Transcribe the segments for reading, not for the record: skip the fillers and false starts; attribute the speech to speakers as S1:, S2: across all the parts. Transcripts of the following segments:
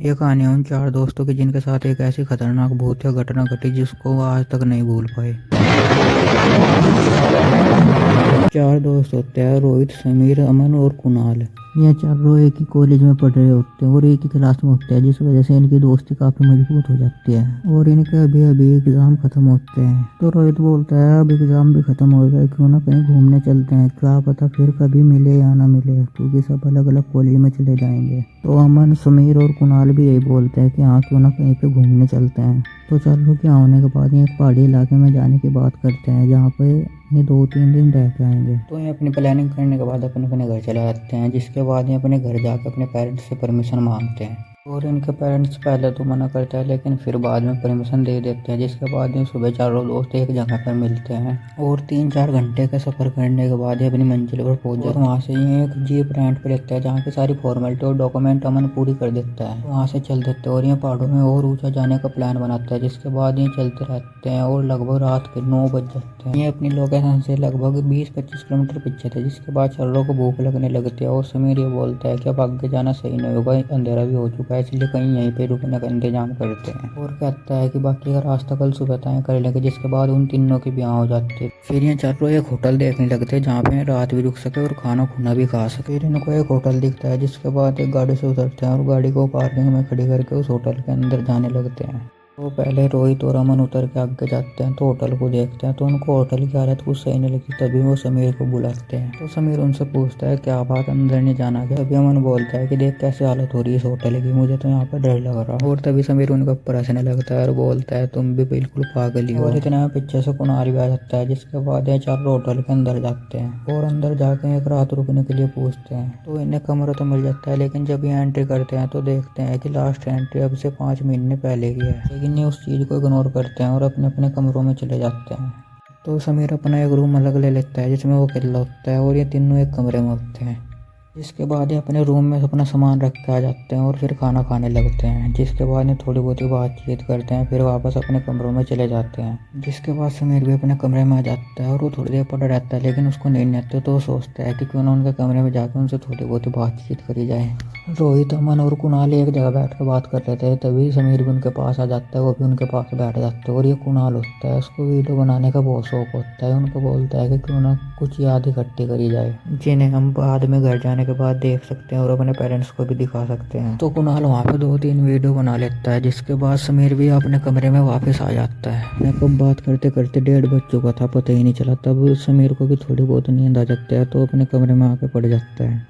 S1: ये कहानी है उन चार दोस्तों की जिनके साथ एक ऐसी खतरनाक भूतिया घटना घटी जिसको वो आज तक नहीं भूल पाए। चार दोस्त होते हैं, रोहित, समीर, अमन और कुणाल। ये चारों एक ही कॉलेज में पढ़ रहे होते हैं और एक ही क्लास में होते हैं, जिस वजह से इनकी दोस्ती काफी मजबूत हो जाती है। और इनके अभी अभी एग्जाम खत्म होते हैं तो रोहित बोलता है अब एग्जाम भी खत्म हो गए, क्यों ना कहीं घूमने चलते हैं, क्या पता फिर कभी मिले या ना मिले, क्योंकि सब अलग अलग कॉलेज में चले जाएंगे। तो अमन, समीर और कुणाल भी यही बोलते हैं कि हाँ क्यों ना कहीं पे घूमने चलते हैं। तो चारों के होने के बाद ये एक पहाड़ी इलाके में जाने की बात करते हैं, जहाँ पे ये 2-3 दिन रह के आएंगे। तो ये अपनी प्लानिंग करने के बाद अपने अपने घर चले जाते हैं, जिसके बाद ये अपने घर जाकर अपने पेरेंट्स से परमिशन मांगते हैं। और इनके पेरेंट्स पहले तो मना करते हैं, लेकिन फिर बाद में परमिशन दे देते हैं। जिसके बाद ये सुबह चारों दोस्त एक जगह पर मिलते हैं और 3-4 घंटे का सफर करने के बाद ये अपनी मंजिल पर पहुंच जाते हैं। वहाँ से ये एक जीप रेंट पे लेते हैं, जहाँ की सारी फॉर्मेलिटी और डॉक्यूमेंट अमन पूरी कर देता है। वहाँ से चल देते हैं और ये पहाड़ों में और ऊंचा जाने का प्लान बनाता है। जिसके बाद ये चलते रहते हैं और लगभग रात के 9 बज जाते हैं। ये अपनी लोकेशन से लगभग 20-25 किलोमीटर पीछे थे। जिसके बाद चारों को भूख लगने लगती है और समीर ये बोलता है कि अब आगे जाना सही नहीं होगा, अंधेरा भी हो चुका है, इसलिए कहीं यहीं पे रुकने का इंतजाम करते हैं। और कहता है कि बाकी का रास्ता कल सुबह तय कर लेंगे। जिसके बाद उन तीनों की ब्याह हो जाती है। फिर ये चारों एक होटल देखने लगते हैं, जहाँ पे रात भी रुक सके और खाना खुना भी खा सके। फिर इनको एक होटल दिखता है, जिसके बाद एक गाड़ी से उतरते हैं और गाड़ी को पार्किंग में खड़ी करके उस होटल के अंदर जाने लगते हैं। तो पहले रोहित और अमन उतर के आगे जाते हैं तो होटल को देखते हैं, तो उनको होटल की हालत कुछ सही नहीं लगती। तभी वो समीर को बुलाते हैं। तो समीर उनसे पूछता है क्या बात, अंदर नहीं जाना क्या? तभी अमन बोलता है कि देख कैसे हालत हो रही है इस होटल की, मुझे तो यहाँ पर डर लग रहा। और तभी समीर उनके ऊपर हंसने लगता है और बोलता है तुम भी बिल्कुल पागल ही हो। और इतना पीछे से कुणाल भी आ जाता है। जिसके बाद ये चारों होटल के अंदर जाते हैं और अंदर जाके एक रात रुकने के लिए पूछते हैं। तो इन्हें कमरा तो मिल जाता है, लेकिन जब ये एंट्री करते हैं तो देखते हैं कि लास्ट एंट्री अब से 5 महीने पहले की है। लेकिन ये उस चीज़ को इग्नोर करते हैं और अपने अपने कमरों में चले जाते हैं। तो समीर अपना एक रूम अलग ले लेता है, जिसमें वो अकेला होता है और ये तीनों एक कमरे में होते हैं। जिसके बाद ये अपने रूम में अपना सामान रख के आ जाते हैं और फिर खाना खाने लगते हैं। जिसके बाद ये थोड़ी बहुत बातचीत करते हैं, फिर वापस अपने कमरों में चले जाते हैं। जिसके बाद समीर भी अपने कमरे में आ जाता है और वो थोड़ी देर पड़ा रहता है, लेकिन उसको नींद नहीं आती। तो वो सोचता है कि क्यों ना उनके कमरे में जाकर उनसे थोड़ी बहुत बातचीत करी जाए। रोहित, अमन और कुणाल एक जगह बैठ कर बात कर रहे थे, तभी समीर भी उनके पास आ जाता है। वो भी उनके पास बैठ जाता है और ये कुणाल होता है, उसको वीडियो बनाने का बहुत शौक होता है। उनको बोलता है कि क्यों ना कुछ याद इकट्ठी करी जाए, जिन्हें हम बाद में घर जाने के बाद देख सकते हैं और अपने पेरेंट्स को भी दिखा सकते हैं। तो कुणाल वहाँ पे 2-3 वीडियो बना लेता है। जिसके बाद समीर भी अपने कमरे में वापस आ जाता है। मैं कब बात करते करते 1:30 बज चुका था, पता ही नहीं चला। तब समीर को भी थोड़ी बहुत नींद आ जाती है, तो अपने कमरे में आके पड़ जाता है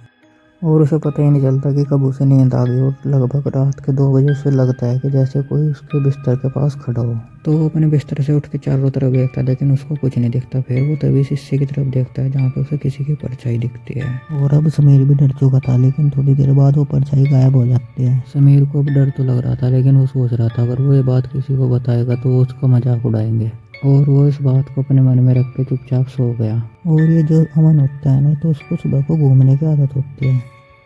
S1: और उसे पता ही नहीं चलता कि कब उसे नींद आ गई। और लगभग रात के 2 बजे उसे लगता है कि जैसे कोई उसके बिस्तर के पास खड़ा हो। तो वो अपने बिस्तर से उठ के चारों तरफ देखता है, लेकिन उसको कुछ नहीं दिखता। फिर वो तभी शीशे की तरफ देखता है, जहाँ पे उसे किसी की परछाई दिखती है। और अब समीर भी डर चुका था, लेकिन थोड़ी देर बाद वो परछाई गायब हो जाती है। समीर को अब डर तो लग रहा था, लेकिन वो सोच रहा था अगर वो ये बात किसी को बताएगा तो वो उसका मजाक उड़ाएंगे। और वो इस बात को अपने मन में रख के चुपचाप सो गया। और ये जो अमन होता है ना, तो उसको सुबह को घूमने की आदत होती है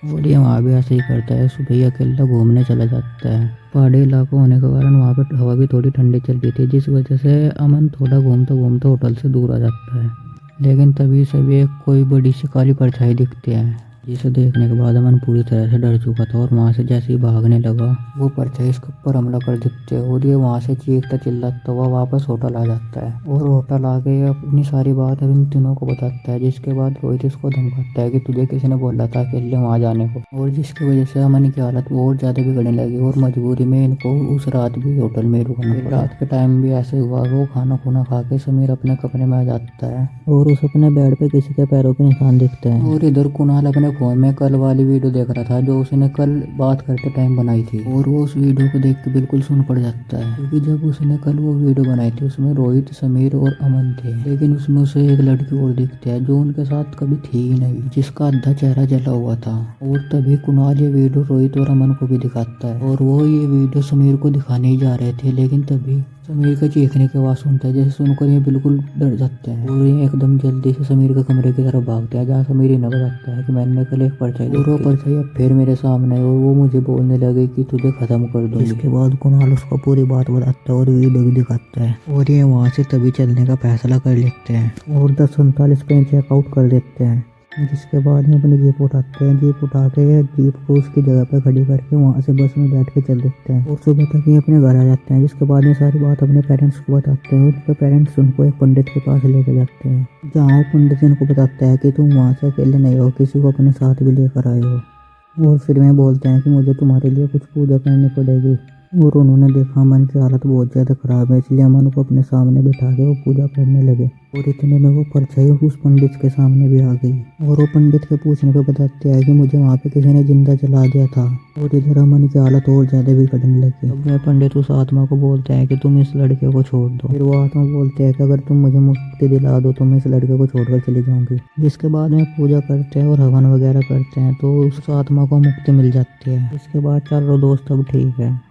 S1: और ये वहाँ भी ऐसे ही करता है। सुबह ही अकेला घूमने चला जाता है। पहाड़ी इलाका होने के कारण वहाँ पर हवा भी थोड़ी ठंडी चल रही थी, जिस वजह से अमन थोड़ा घूमते घूमते होटल से दूर आ जाता है। लेकिन तभी सभी एक कोई बड़ी सी काली परछाई दिखती है, जिसे देखने के बाद अमन पूरी तरह से डर चुका था और वहाँ से जैसे ही भागने लगा वो परछाई इसके ऊपर हमला कर देते है और ये वहाँ से चीखता चिल्लाता हुआ वापस होटल आ जाता है। और होटल आके अपनी सारी बात इन तीनों को बताता है। जिसके बाद रोहित इसको धमकाता है कि तुझे किसी ने बोला था अकेले वहाँ जाने को, और जिसकी वजह से अमन की हालत और ज़्यादा बिगड़ने लगी और मजबूरी में इनको उस रात भी होटल में रुकना पड़ा। रात के टाइम भी ऐसे हुआ, वो खाना खुना खा के समीर अपने कमरे में आ जाता है और उसे अपने बेड पे किसी के पैरों के निशान दिखते हैं। और इधर कुणाल अपने फोन में कल वाली वीडियो देख रहा था, जो उसने कल बात करते टाइम बनाई थी। और वो उस वीडियो को देख के बिल्कुल सुन पड़ जाता है, क्योंकि जब उसने कल वो वीडियो बनाई थी उसमें रोहित, समीर और अमन थे, लेकिन उसमें उसे एक लड़की और दिखती है जो उनके साथ कभी थी ही नहीं, जिसका आधा चेहरा जला हुआ था। और तभी कुणाल ये वीडियो रोहित और अमन को भी दिखाता है और वो ये वीडियो समीर को दिखाने ही जा रहे थे, लेकिन तभी समीर का चीखने की आवाज़ सुनता है, जैसे सुनकर ये बिल्कुल डर जाते हैं और ये एकदम जल्दी से समीर के कमरे की तरफ भागते हैं, जहाँ समीर इन्हें बताता है कि मैंने कल एक परछाई और वो परछाई अब फिर मेरे सामने है और वो मुझे बोलने लगे कि तुझे खत्म कर दो। इसके बाद कुणाल उसको पूरी बात बताता है और वीडियो भी दिखाता है और ये वहाँ से तभी चलने का फैसला कर लेते हैं और 10:39 पे चेकआउट कर देते हैं। जिसके बाद में अपनी जीप उठाते हैं। जीप उठा के जीप को उसकी जगह पर खड़ी करके वहाँ से बस में बैठ के चल देते हैं और सुबह तक ही अपने घर आ जाते हैं। जिसके बाद में सारी बात अपने पेरेंट्स को बताते हैं। उनके पेरेंट्स उनको एक पंडित के पास लेके जाते हैं, जहाँ वो पंडित इनको बताता है कि तुम वहाँ से अकेले नहीं हो, किसी को अपने साथ भी लेकर आए हो। और फिर में बोलते हैं कि मुझे तुम्हारे लिए कुछ पूजा करनी पड़ेगी। और उन्होंने देखा अमन की हालत बहुत ज़्यादा ख़राब है, इसलिए अमन को अपने सामने बिठा के वो पूजा करने लगे। और इतने में वो परछाई उस पंडित के सामने भी आ गई और वो पंडित के पूछने पे बताते हैं कि मुझे वहाँ पे किसी ने जिंदा जला दिया था। और इधर अमन की हालत और ज़्यादा बिगड़ने लगी। अब वह पंडित उस आत्मा को बोलते हैं कि तुम इस लड़के को छोड़ दो। फिर वो आत्मा बोलते हैं कि अगर तुम मुझे मुक्ति दिला दो तो मैं इस लड़के को छोड़कर चली जाऊंगी। जिसके बाद में पूजा करते हैं और हवन वगैरह करते हैं तो उस आत्मा को मुक्ति मिल जाती है। इसके बाद चारों दोस्त अब ठीक है।